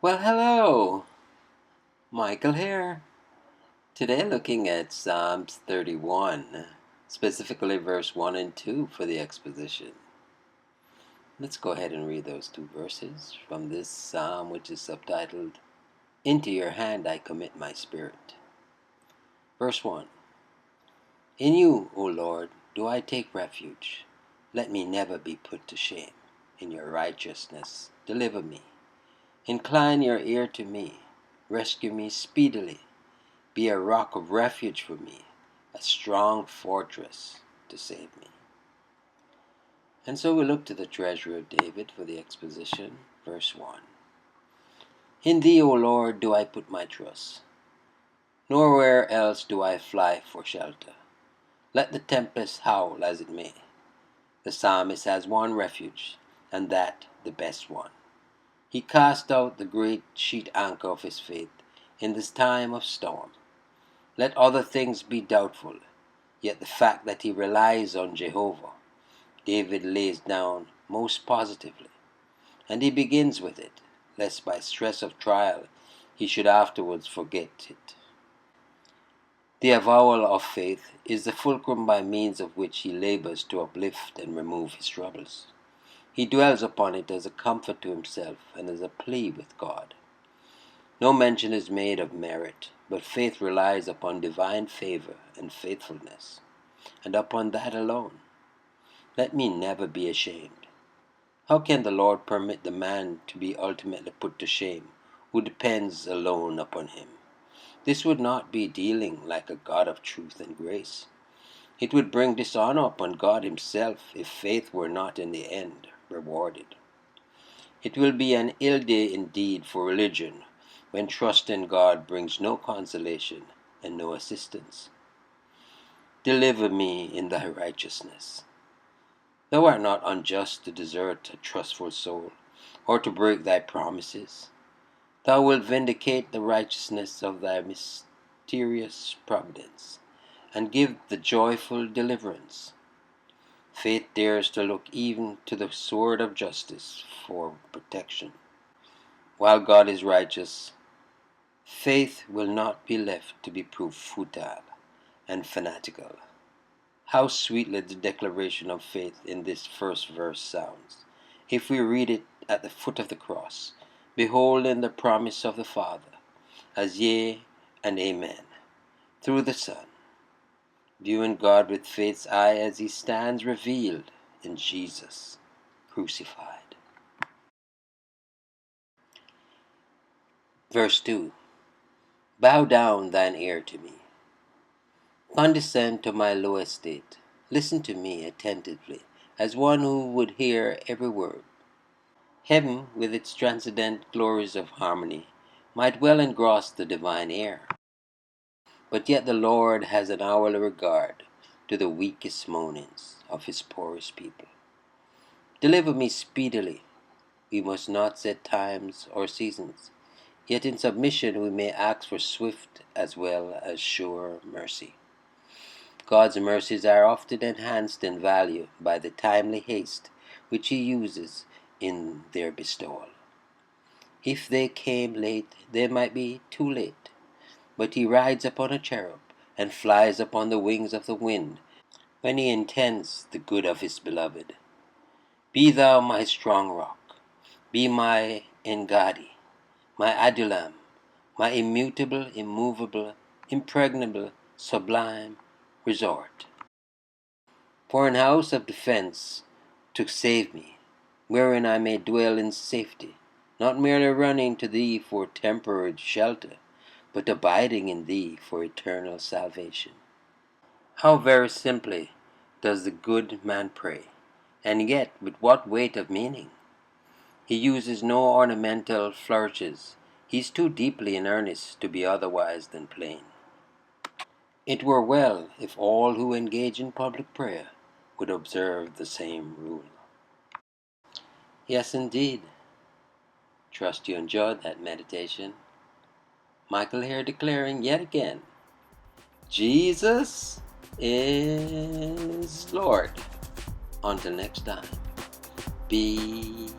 Well, hello, Michael here. Today, looking at Psalms 31, specifically verse 1 and 2 for the exposition. Let's go ahead and read those two verses from this psalm, which is subtitled, Into Your Hand I Commit My Spirit. Verse 1. In you, O Lord, do I take refuge. Let me never be put to shame. In your righteousness, deliver me. Incline your ear to me. Rescue me speedily. Be a rock of refuge for me, a strong fortress to save me. And so we look to the treasure of David for the exposition, verse 1. In thee, O Lord, do I put my trust. Nowhere else do I fly for shelter. Let the tempest howl as it may. The psalmist has one refuge, and that the best one. He cast out the great sheet anchor of his faith in this time of storm. Let other things be doubtful, yet the fact that he relies on Jehovah, David lays down most positively. And he begins with it, lest by stress of trial he should afterwards forget it. The avowal of faith is the fulcrum by means of which he labors to uplift and remove his troubles. He dwells upon it as a comfort to himself and as a plea with God. No mention is made of merit, but faith relies upon divine favor and faithfulness, and upon that alone. Let me never be ashamed. How can the Lord permit the man to be ultimately put to shame who depends alone upon him? This would not be dealing like a God of truth and grace. It would bring dishonor upon God himself if faith were not in the end rewarded. It will be an ill day indeed for religion when trust in God brings no consolation and no assistance. Deliver me in thy righteousness. Thou art not unjust to desert a trustful soul, or to break thy promises. Thou wilt vindicate the righteousness of thy mysterious providence, and give the joyful deliverance. Faith dares to look even to the sword of justice for protection. While God is righteous, faith will not be left to be proved futile and fanatical. How sweetly the declaration of faith in this first verse sounds, if we read it at the foot of the cross, beholding the promise of the Father, as yea and amen, through the Son, viewing God with faith's eye as he stands revealed in Jesus crucified. Verse 2. Bow down thine ear to me. Condescend to my low estate. Listen to me attentively, as one who would hear every word. Heaven, with its transcendent glories of harmony, might well engross the divine ear. But yet the Lord has an hourly regard to the weakest moanings of his poorest people. Deliver me speedily. We must not set times or seasons, yet in submission we may ask for swift as well as sure mercy. God's mercies are often enhanced in value by the timely haste which he uses in their bestowal. If they came late, they might be too late, but he rides upon a cherub and flies upon the wings of the wind when he intends the good of his beloved. Be thou my strong rock, be my Engadi, my Adulam, my immutable, immovable, impregnable, sublime resort. For an house of defense to save me, wherein I may dwell in safety, not merely running to thee for temporary shelter, but abiding in thee for eternal salvation. How very simply does the good man pray, and yet with what weight of meaning! He uses no ornamental flourishes. He is too deeply in earnest to be otherwise than plain. It were well if all who engage in public prayer would observe the same rule. Yes, indeed. Trust you enjoyed that meditation. Michael here declaring yet again, Jesus is Lord. Until next time, be